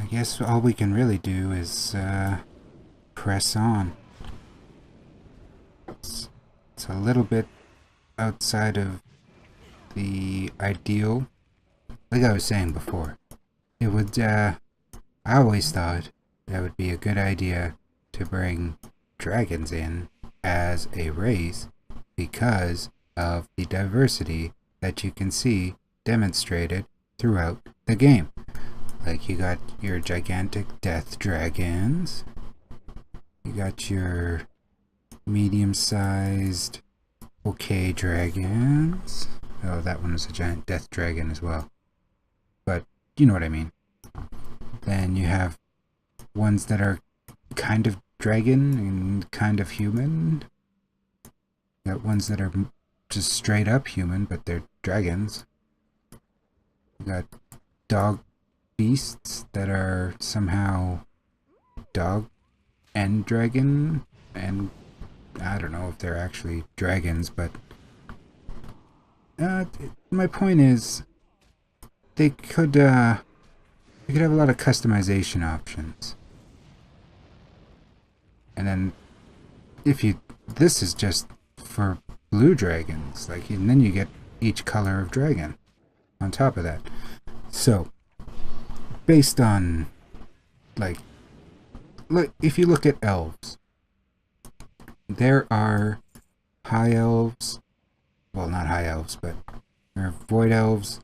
guess all we can really do is press on. It's a little bit outside of the ideal. Like I was saying before, it would, I always thought that would be a good idea to bring dragons in as a race because of the diversity that you can see demonstrated throughout the game. Like, you got your gigantic death dragons, you got your medium-sized okay dragons. Oh, that one was a giant death dragon as well. But you know what I mean. Then you have ones that are kind of dragon and kind of human. You got ones that are just straight up human, but they're dragons. You got dog beasts that are somehow dog and dragon, and I don't know if they're actually dragons, but my point is they could have a lot of customization options. And then this is just for blue dragons, like, and then you get each color of dragon on top of that. So based on, like, look, if you look at elves, there are high elves, well, not high elves, but there are void elves,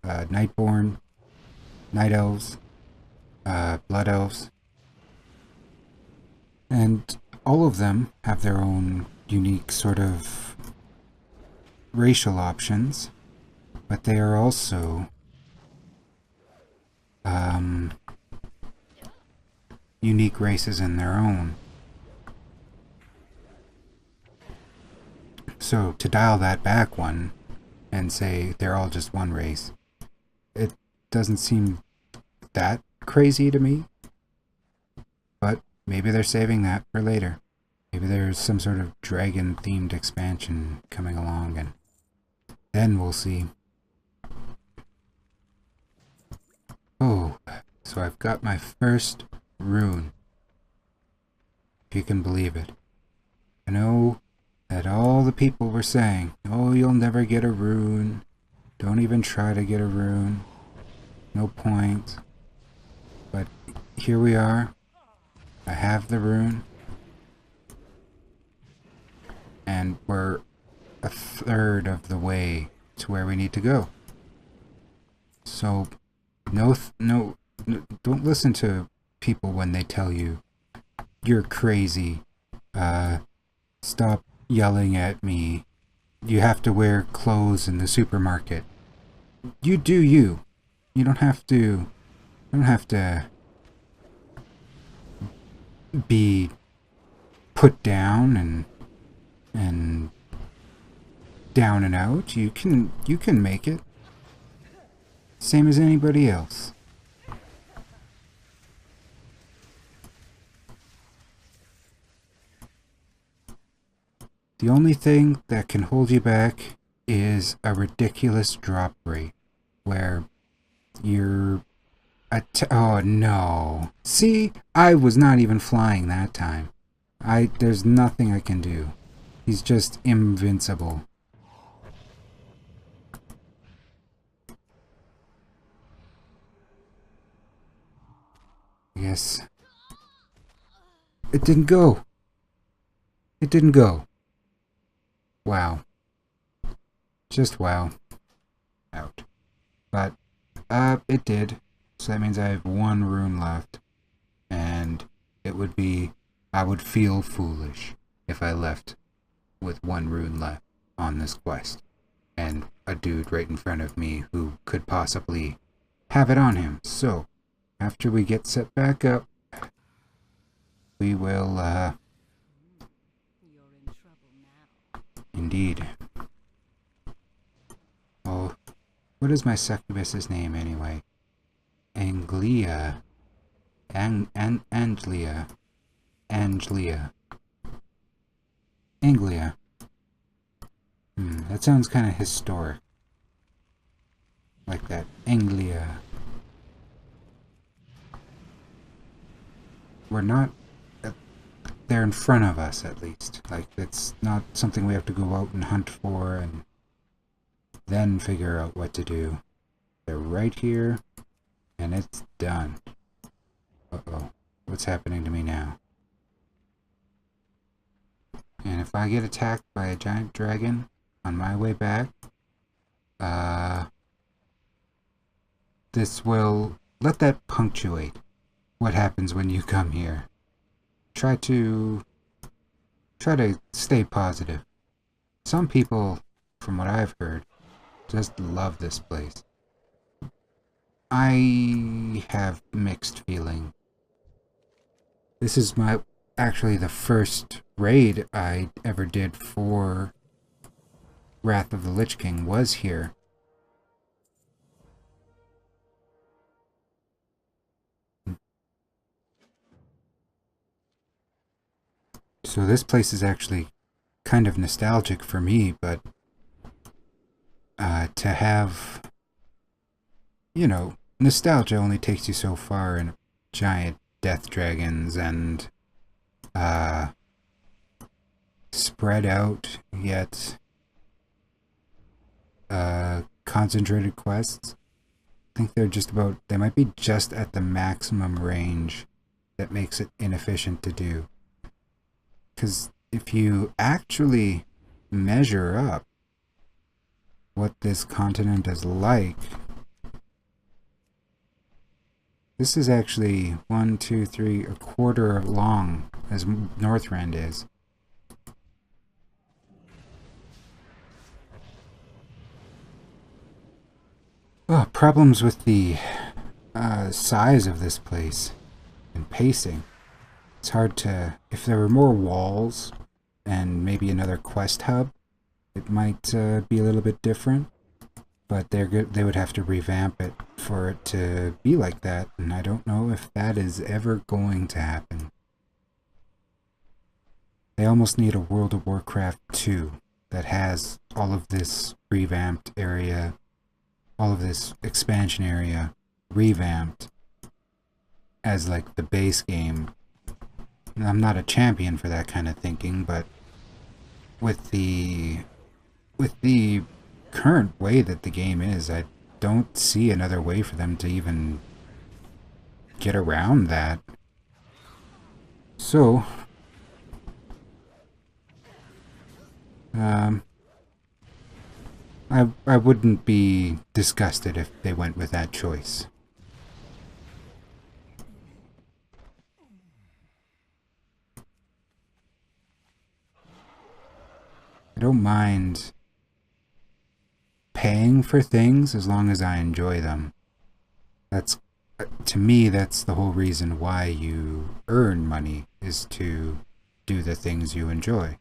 Nightborne, night elves, blood elves, and all of them have their own unique sort of racial options, but they are also unique races in their own. So to dial that back one and say they're all just one race, it doesn't seem that crazy to me. But maybe they're saving that for later. Maybe there's some sort of dragon-themed expansion coming along, and then we'll see. Oh, so I've got my first rune. If you can believe it. I know that all the people were saying, oh, you'll never get a rune. Don't even try to get a rune. No point. But here we are. I have the rune. And we're a third of the way to where we need to go. So, no, don't listen to people when they tell you you're crazy. Stop yelling at me. You have to wear clothes in the supermarket. You do you. You don't have to be put down and down and out. You can make it. Same as anybody else. The only thing that can hold you back is a ridiculous drop rate where you're oh no. See, I was not even flying that time. There's nothing I can do. He's just invincible. Yes. It didn't go. It didn't go. Wow. Just wow. Out. But, it did. So that means I have one rune left. And it would be, I would feel foolish if I left with one rune left on this quest. And a dude right in front of me who could possibly have it on him. So, after we get set back up, we will, indeed. Oh, what is my succubus's name anyway? Anglia. Anglia. That sounds kind of historic. Like that. Anglia. we're not... They're in front of us, at least. Like, it's not something we have to go out and hunt for and then figure out what to do. They're right here, and it's done. Uh-oh. What's happening to me now? And if I get attacked by a giant dragon on my way back, this will... Let that punctuate what happens when you come here. Try to stay positive. Some people, from what I've heard, just love this place. I have mixed feeling. This is actually the first raid I ever did for Wrath of the Lich King was here. So this place is actually kind of nostalgic for me, but to have, you know, nostalgia only takes you so far in giant death dragons and spread out yet concentrated quests. I think they might be just at the maximum range that makes it inefficient to do. Because if you actually measure up what this continent is like, this is actually 1, 2, 3, a quarter long as Northrend is. Oh, problems with the size of this place and pacing. It's hard to... If there were more walls and maybe another quest hub, it might be a little bit different. But they would have to revamp it for it to be like that, and I don't know if that is ever going to happen. They almost need a World of Warcraft 2 that has all of this revamped area, all of this expansion area revamped as like the base game. I'm not a champion for that kind of thinking, but with the current way that the game is, I don't see another way for them to even get around that. So, I wouldn't be disgusted if they went with that choice. I don't mind paying for things as long as I enjoy them. That's, to me, that's the whole reason why you earn money, is to do the things you enjoy.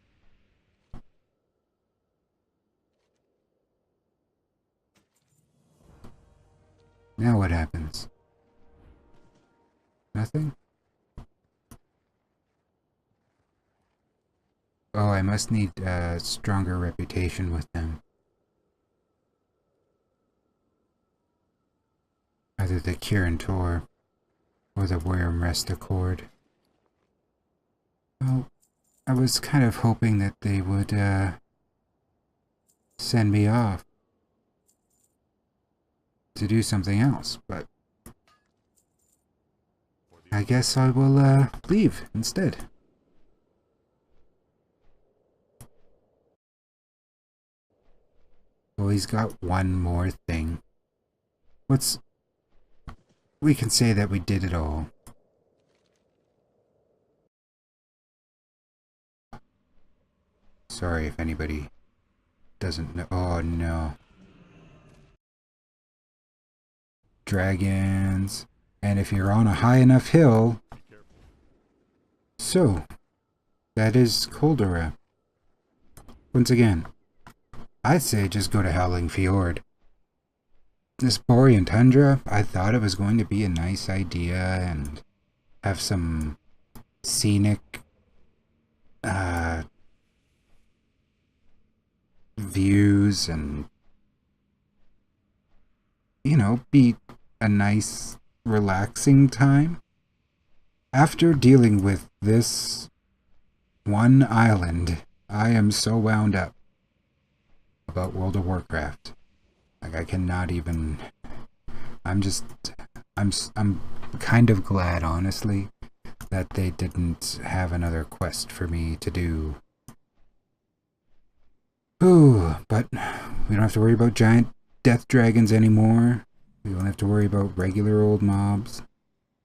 Now what happens? Nothing? Oh, I must need a stronger reputation with them. Either the Kirin Tor or the Wyrmrest Accord. Well, I was kind of hoping that they would send me off to do something else, but I guess I will leave instead. Well, he's got one more thing. We can say that we did it all. Sorry if anybody doesn't know. Oh no. Dragons. And if you're on a high enough hill... So, that is Coldera. Once again, I'd say just go to Howling Fjord. This Borean Tundra, I thought it was going to be a nice idea and have some scenic views and, you know, be a nice, relaxing time. After dealing with this one island, I am so wound up about World of Warcraft. Like, I cannot even... I'm kind of glad, honestly, that they didn't have another quest for me to do. Ooh, but we don't have to worry about giant death dragons anymore. We don't have to worry about regular old mobs.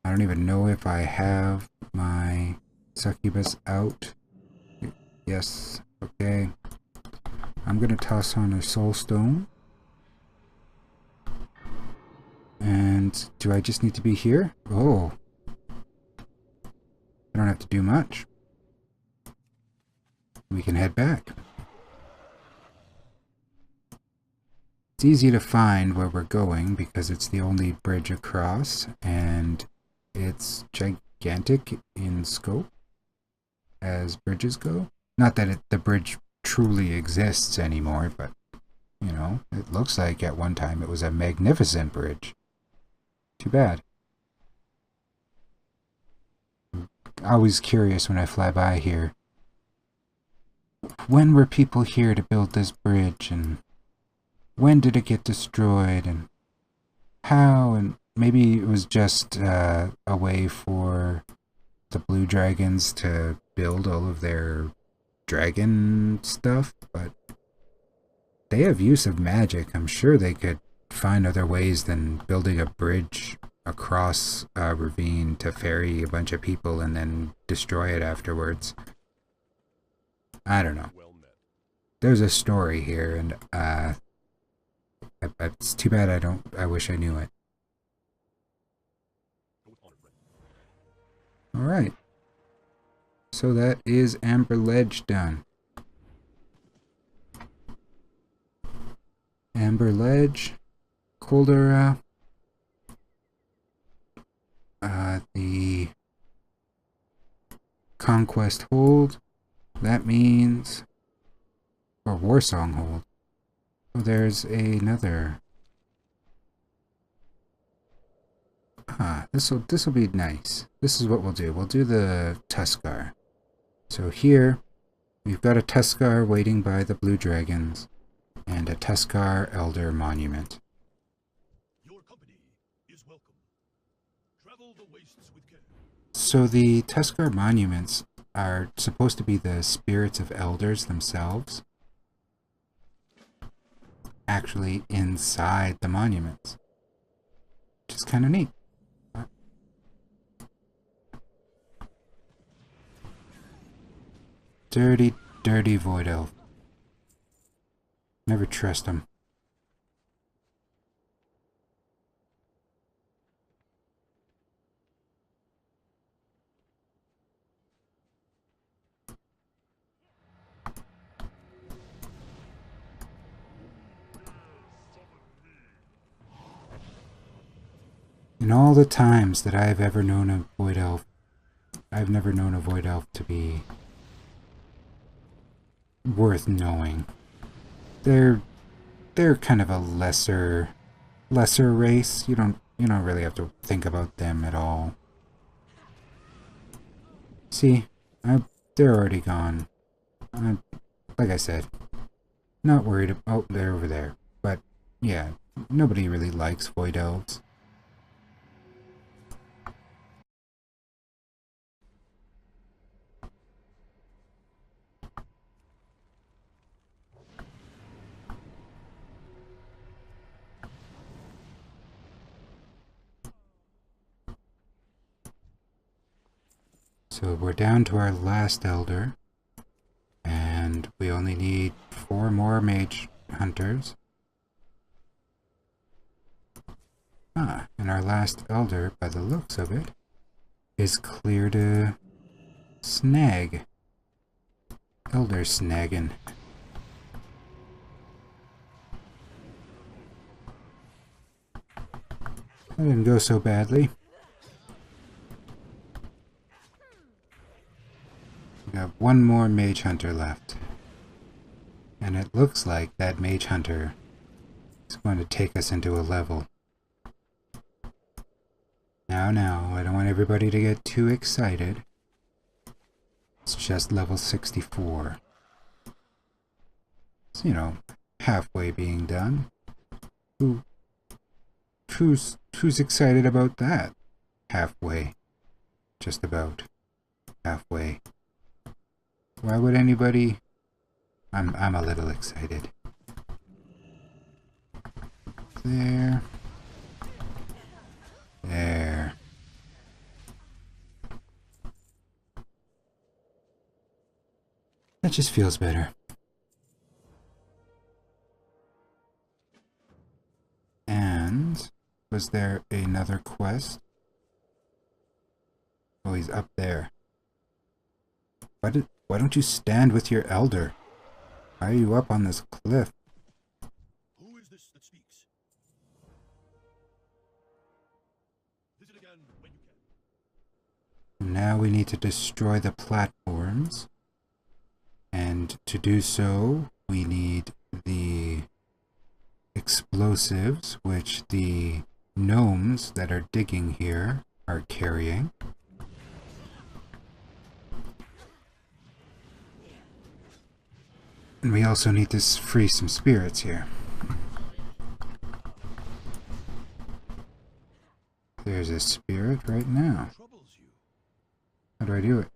I don't even know if I have my succubus out. Yes, okay. I'm gonna toss on a soul stone. And do I just need to be here? Oh. I don't have to do much. We can head back. It's easy to find where we're going because it's the only bridge across, and it's gigantic in scope as bridges go. Not that the bridge truly exists anymore, but, you know, it looks like at one time it was a magnificent bridge. Too bad. I'm always curious when I fly by here. When were people here to build this bridge, and when did it get destroyed, and how? And maybe it was just a way for the blue dragons to build all of their dragon stuff, but they have use of magic. I'm sure they could find other ways than building a bridge across a ravine to ferry a bunch of people and then destroy it afterwards. I don't know. There's a story here, and it's too bad I wish I knew it. Alright. So that is Amber Ledge done. Amber Ledge, Caldera, the Conquest Hold, that means, or Warsong Hold. Oh, there's another. This'll be nice. This is what we'll do. We'll do the Tuskar. So here, we've got a Tuskar waiting by the blue dragons, and a Tuskar Elder Monument. Your company is welcome. Travel the wastes with care. So the Tuskar monuments are supposed to be the spirits of elders themselves, actually inside the monuments, which is kind of neat. Dirty, dirty Void Elf. Never trust him. In all the times that I've ever known a Void Elf, I've never known a Void Elf to be worth knowing. They're kind of a lesser race. You don't really have to think about them at all. See, they're already gone. Like I said, not worried about. Oh, they're over there. But yeah, nobody really likes Void Elves. So we're down to our last Elder, and we only need 4 more Mage Hunters. And our last Elder, by the looks of it, is clear to snag. Elder snagging. That didn't go so badly. We got 1 more Mage Hunter left. And it looks like that Mage Hunter is going to take us into a level. Now, I don't want everybody to get too excited. It's just level 64. It's, you know, halfway being done. Who's excited about that? Halfway. Just about. Halfway. Why would anybody... I'm a little excited. There. There. That just feels better. And was there another quest? Oh, he's up there. Why don't you stand with your elder? Why are you up on this cliff? Who is this that speaks? Visit again when you can. Now we need to destroy the platforms. And to do so, we need the explosives, which the gnomes that are digging here are carrying. And we also need to free some spirits here. There's a spirit right now. Troubles you. How do I do it?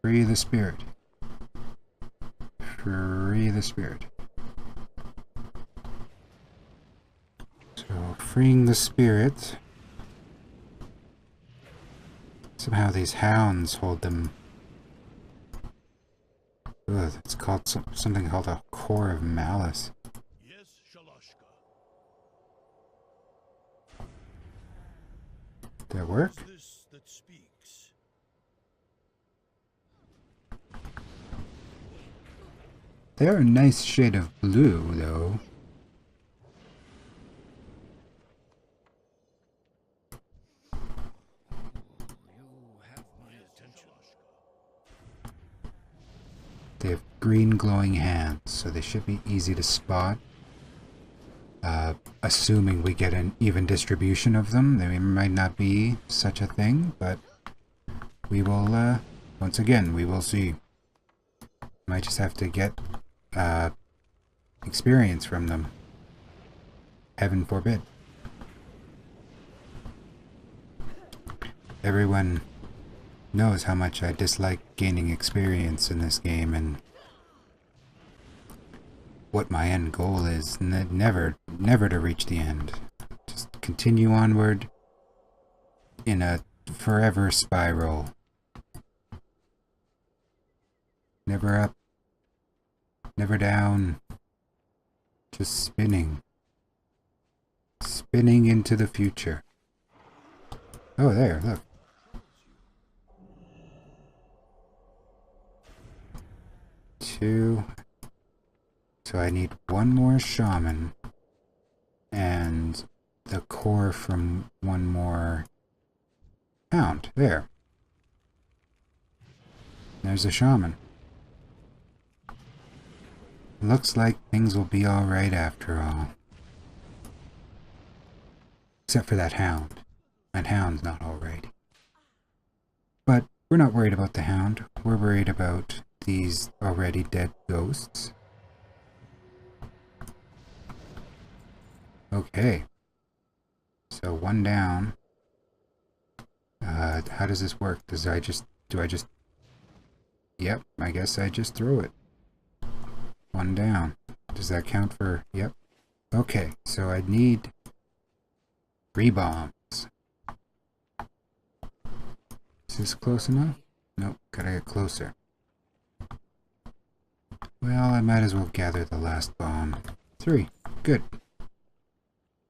Free the spirit. Free the spirit. So, freeing the spirit. Somehow these hounds hold them. Ugh, it's called something called a core of malice. Yes, Shalashka. Did that work? Who's this that speaks? They're a nice shade of blue, though. You have my attention. They have green glowing hands, so they should be easy to spot. Assuming we get an even distribution of them, there might not be such a thing, but we will, once again, we will see. Might just have to get, experience from them. Heaven forbid. Everyone knows how much I dislike gaining experience in this game, and what my end goal is. Never to reach the end. Just continue onward in a forever spiral. Never up, never down. Just spinning. Spinning into the future. Oh, there, look. Two. So I need one more shaman and the core from one more hound. There. There's a shaman. Looks like things will be alright after all. Except for that hound. That hound's not alright. But we're not worried about the hound. We're worried about these already dead ghosts. Okay. So one down. How does this work? Do I just... Yep, I guess I just throw it. One down. Does that count for... Yep. Okay, so I need 3 bombs. Is this close enough? Nope, gotta get closer. Well, I might as well gather the last bomb. 3. Good.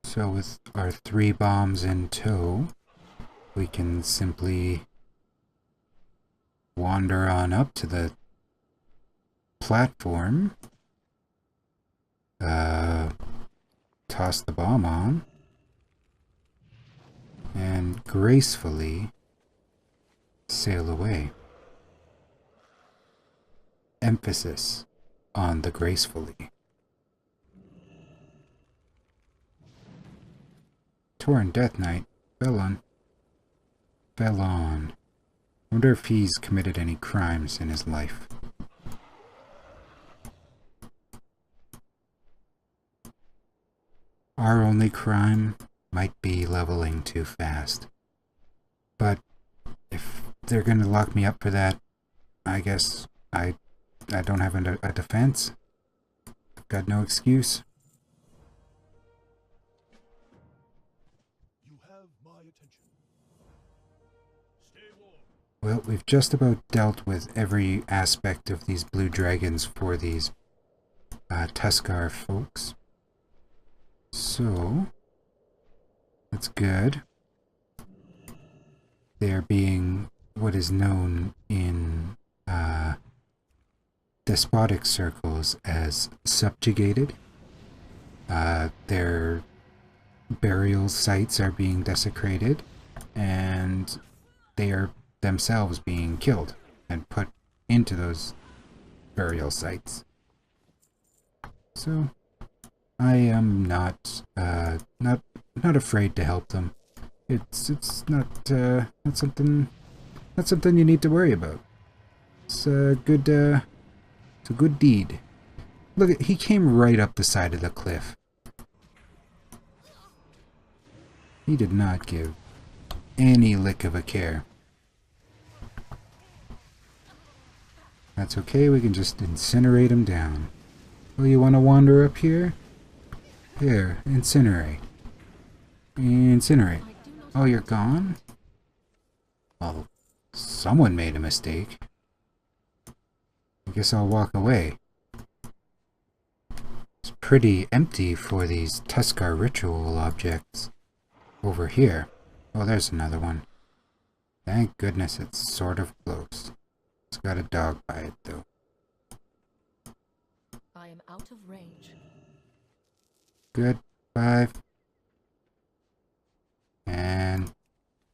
So with our 3 bombs in tow, we can simply wander on up to the platform, toss the bomb on, and gracefully sail away. Emphasis on the gracefully. Torn Death Knight, Bellon. Felon. I wonder if he's committed any crimes in his life. Our only crime might be leveling too fast. But if they're going to lock me up for that, I guess I don't have a defense. I've got no excuse. You have my attention. Stay warm. Well, we've just about dealt with every aspect of these blue dragons for these Tuskar folks. So, that's good. They're being what is known in despotic circles as subjugated. Their burial sites are being desecrated, and they are themselves being killed and put into those burial sites. So, I am not afraid to help them. It's not something you need to worry about. It's a good deed. Look, he came right up the side of the cliff. He did not give any lick of a care. That's okay, we can just incinerate him down. Oh, you want to wander up here? Here, incinerate. Incinerate. Oh, you're gone? Well, someone made a mistake. I guess I'll walk away. It's pretty empty for these Tuskar ritual objects. Over here. Oh, there's another one. Thank goodness it's sort of close. It's got a dog by it, though. I am out of range. Good. 5. And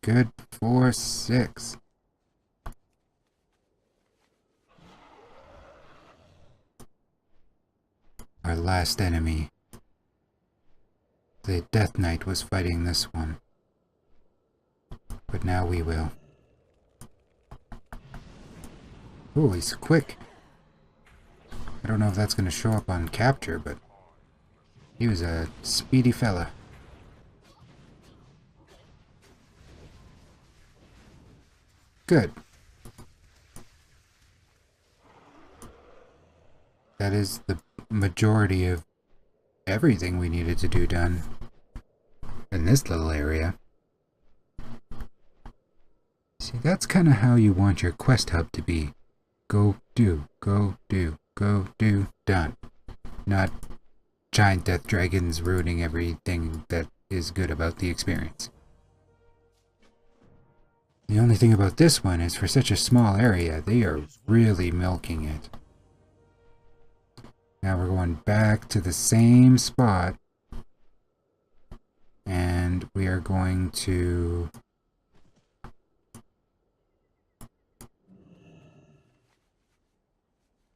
good for 6. Our last enemy. The Death Knight was fighting this one. But now we will. Oh, he's quick. I don't know if that's going to show up on capture, but he was a speedy fella. Good. That is the majority of everything we needed to do done in this little area. See, that's kind of how you want your quest hub to be. Go do, go do, go do, done. Not giant death dragons ruining everything that is good about the experience. The only thing about this one is for such a small area, they are really milking it. Now we're going back to the same spot, and we are going to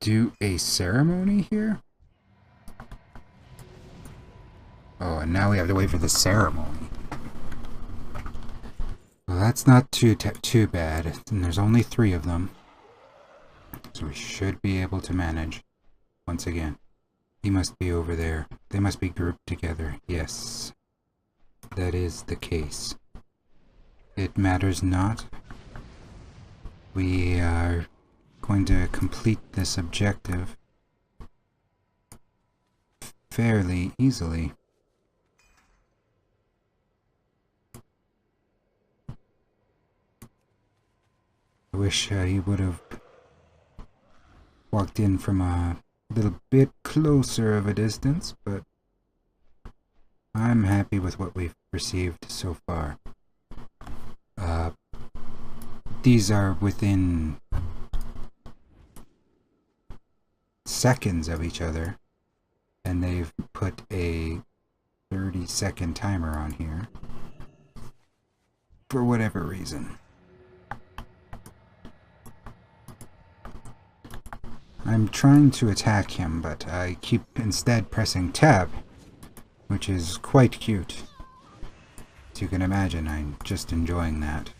do a ceremony here? Oh, and now we have to wait for the ceremony. Well, that's not too bad, and there's only 3 of them. So we should be able to manage. Once again, he must be over there. They must be grouped together. Yes, that is the case. It matters not. We are going to complete this objective fairly easily. I wish he would have walked in from a little bit closer of a distance, but I'm happy with what we've received so far. These are within seconds of each other, and they've put a 30-second timer on here for whatever reason. I'm trying to attack him, but I keep instead pressing tab, which is quite cute. As you can imagine, I'm just enjoying that.